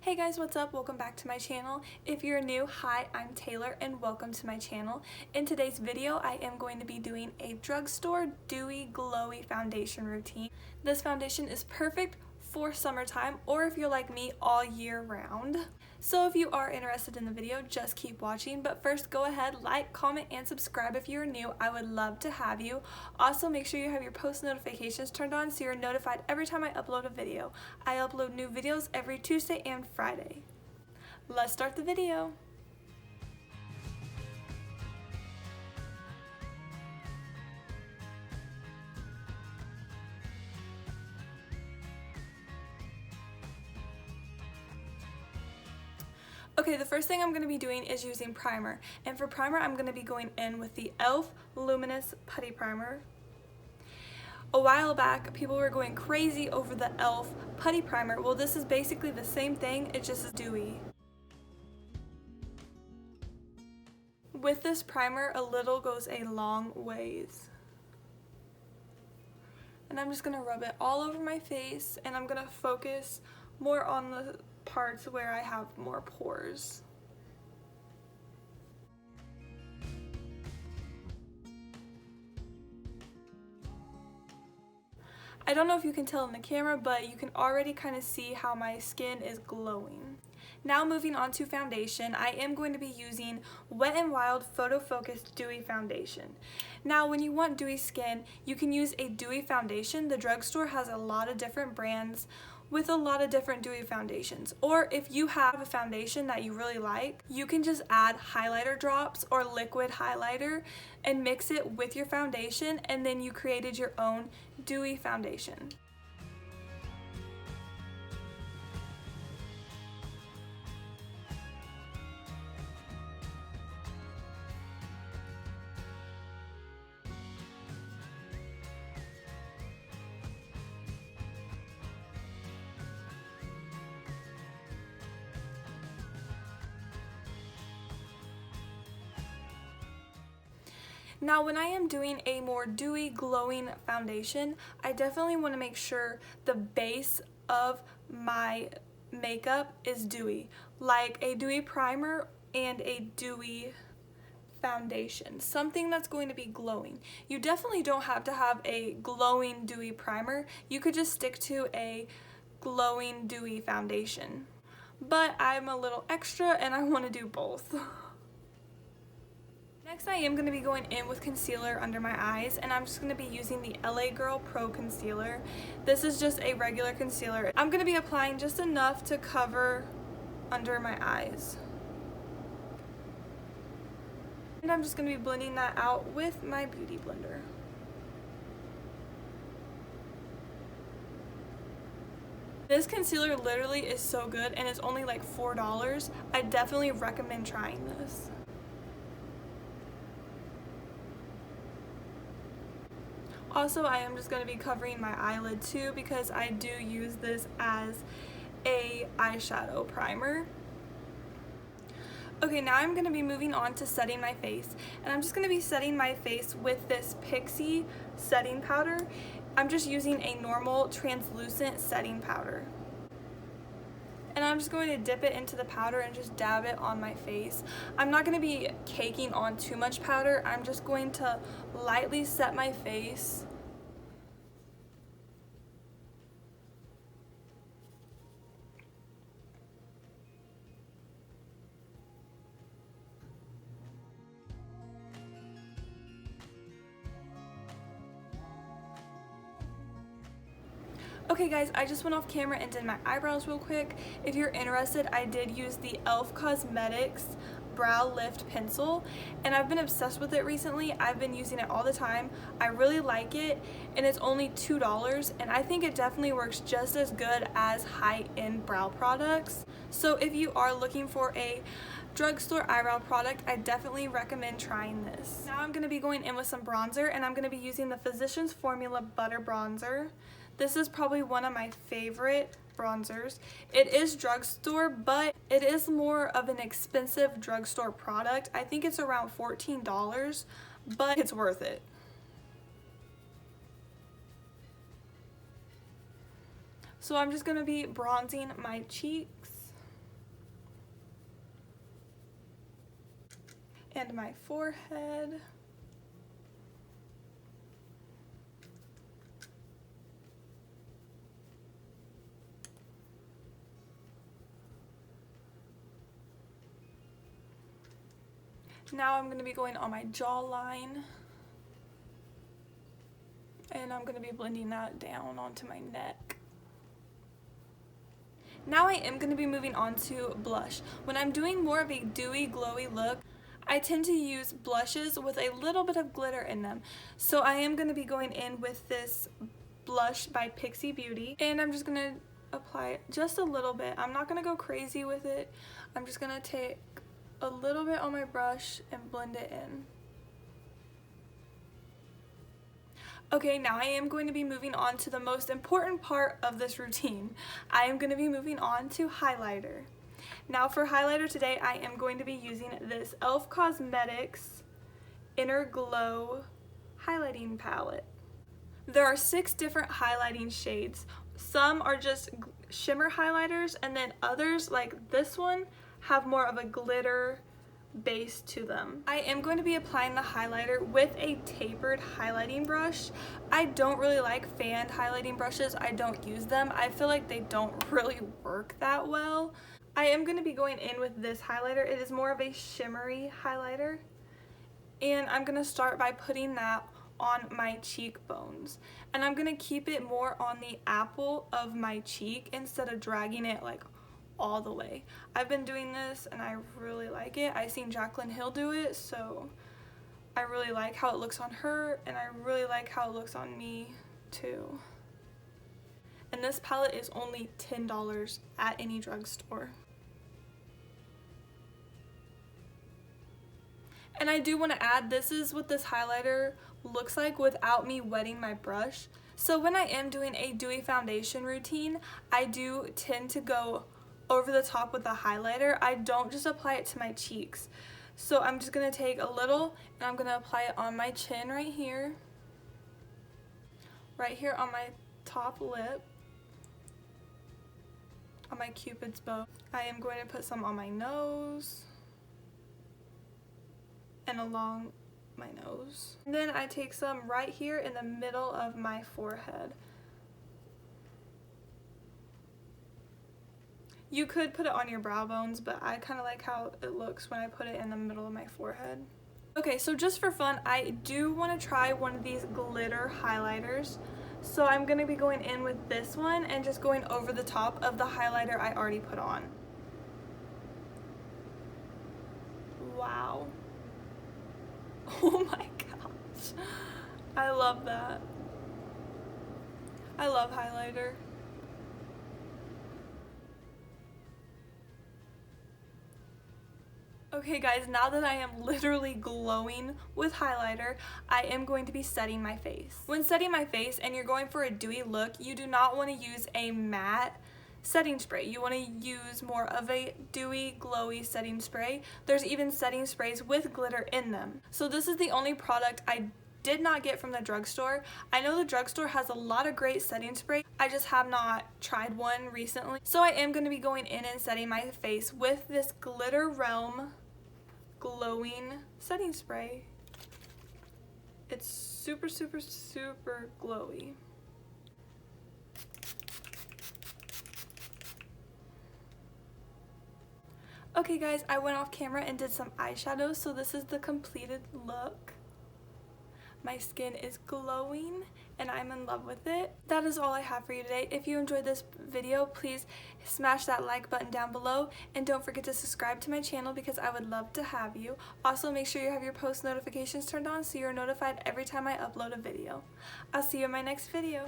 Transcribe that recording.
Hey guys, what's up? Welcome back to my channel. If you're new, hi, I'm Taylor and welcome to my channel. In today's video, I am going to be doing a drugstore dewy glowy foundation routine. This foundation is perfect for summertime or if you're like me, all year round. So if you are interested in the video, just keep watching. But first, go ahead, like, comment, and subscribe if you're new. I would love to have you. Also, make sure you have your post notifications turned on so you're notified every time I upload a video. I upload new videos every Tuesday and Friday. Let's start the video. Okay, the first thing I'm going to be doing is using primer. And for primer, I'm going to be going in with the e.l.f. Luminous Putty Primer. A while back, people were going crazy over the e.l.f. Putty Primer. Well, this is basically the same thing, it just is dewy. With this primer, a little goes a long ways. And I'm just going to rub it all over my face, and I'm going to focus more on the parts where I have more pores. I don't know if you can tell in the camera, but you can already kind of see how my skin is glowing. Now moving on to foundation, I am going to be using Wet n Wild Photo Focus Dewy Foundation. Now when you want dewy skin, you can use a dewy foundation. The drugstore has a lot of different brands with a lot of different dewy foundations. Or if you have a foundation that you really like, you can just add highlighter drops or liquid highlighter and mix it with your foundation, and then you created your own dewy foundation. Now when I am doing a more dewy glowing foundation, I definitely want to make sure the base of my makeup is dewy, like a dewy primer and a dewy foundation, something that's going to be glowing. You definitely don't have to have a glowing dewy primer, you could just stick to a glowing dewy foundation. But I'm a little extra and I want to do both. Next, I am going to be going in with concealer under my eyes, and I'm just going to be using the LA Girl Pro Concealer. This is just a regular concealer. I'm going to be applying just enough to cover under my eyes. And I'm just going to be blending that out with my beauty blender. This concealer literally is so good, and it's only like $4. I definitely recommend trying this. Also, I am just going to be covering my eyelid too because I do use this as a eyeshadow primer. Okay, now I'm going to be moving on to setting my face, and I'm just going to be setting my face with this Pixie setting powder. I'm just using a normal translucent setting powder. And I'm just going to dip it into the powder and just dab it on my face. I'm not going to be caking on too much powder. I'm just going to lightly set my face. Okay guys, I just went off camera and did my eyebrows real quick. If you're interested, I did use the e.l.f. Cosmetics Brow Lift Pencil, and I've been obsessed with it recently. I've been using it all the time. I really like it, and it's only $2, and I think it definitely works just as good as high-end brow products. So if you are looking for a drugstore eyebrow product, I definitely recommend trying this. Now I'm going to be going in with some bronzer, and I'm going to be using the Physicians Formula Butter Bronzer. This is probably one of my favorite bronzers. It is drugstore, but it is more of an expensive drugstore product. I think it's around $14, but it's worth it. So I'm just going to be bronzing my cheeks. and my forehead. Now I'm going to be going on my jawline, and I'm going to be blending that down onto my neck. Now I am going to be moving on to blush. When I'm doing more of a dewy, glowy look, I tend to use blushes with a little bit of glitter in them. So I am going to be going in with this blush by Pixie Beauty, and I'm just going to apply it just a little bit. I'm not going to go crazy with it. I'm just going to take a little bit on my brush and blend it in. Okay, now I am going to be moving on to the most important part of this routine. I am going to be moving on to highlighter. Now for highlighter today, I am going to be using this e.l.f. Cosmetics Inner Glow highlighting palette. There are 6 different highlighting shades. Some are just shimmer highlighters, and then others, like this one, have more of a glitter base to them. I am going to be applying the highlighter with a tapered highlighting brush. I don't really like fanned highlighting brushes. I don't use them. I feel like they don't really work that well. I am going to be going in with this highlighter. It is more of a shimmery highlighter, and I'm going to start by putting that on my cheekbones, and I'm going to keep it more on the apple of my cheek instead of dragging it like all the way. I've been doing this and I really like it. I seen Jaclyn Hill do it, so I really like how it looks on her, and I really like how it looks on me too. And this palette is only $10 at any drugstore. And I do want to add, this is what this highlighter looks like without me wetting my brush. So when I am doing a dewy foundation routine, I do tend to go over the top with the highlighter. I don't just apply it to my cheeks. So I'm just going to take a little and I'm going to apply it on my chin right here on my top lip, on my cupid's bow. I am going to put some on my nose and along my nose. And then I take some right here in the middle of my forehead. You could put it on your brow bones, but I kind of like how it looks when I put it in the middle of my forehead. Okay, so just for fun, I do want to try one of these glitter highlighters. So I'm going to be going in with this one and just going over the top of the highlighter I already put on. Wow. Oh my gosh. I love that. I love highlighter. Okay guys, now that I am literally glowing with highlighter, I am going to be setting my face. When setting my face and you're going for a dewy look, you do not want to use a matte setting spray. You want to use more of a dewy, glowy setting spray. There's even setting sprays with glitter in them. So this is the only product I did not get from the drugstore. I know the drugstore has a lot of great setting spray. I just have not tried one recently. So I am going to be going in and setting my face with this Glitter Realm glowing setting spray. It's super, super, super glowy. Okay guys, I went off camera and did some eyeshadow, so this is the completed look. My skin is glowing and I'm in love with it. That is all I have for you today. If you enjoyed this video, please smash that like button down below, and don't forget to subscribe to my channel because I would love to have you. Also, make sure you have your post notifications turned on so you're notified every time I upload a video. I'll see you in my next video.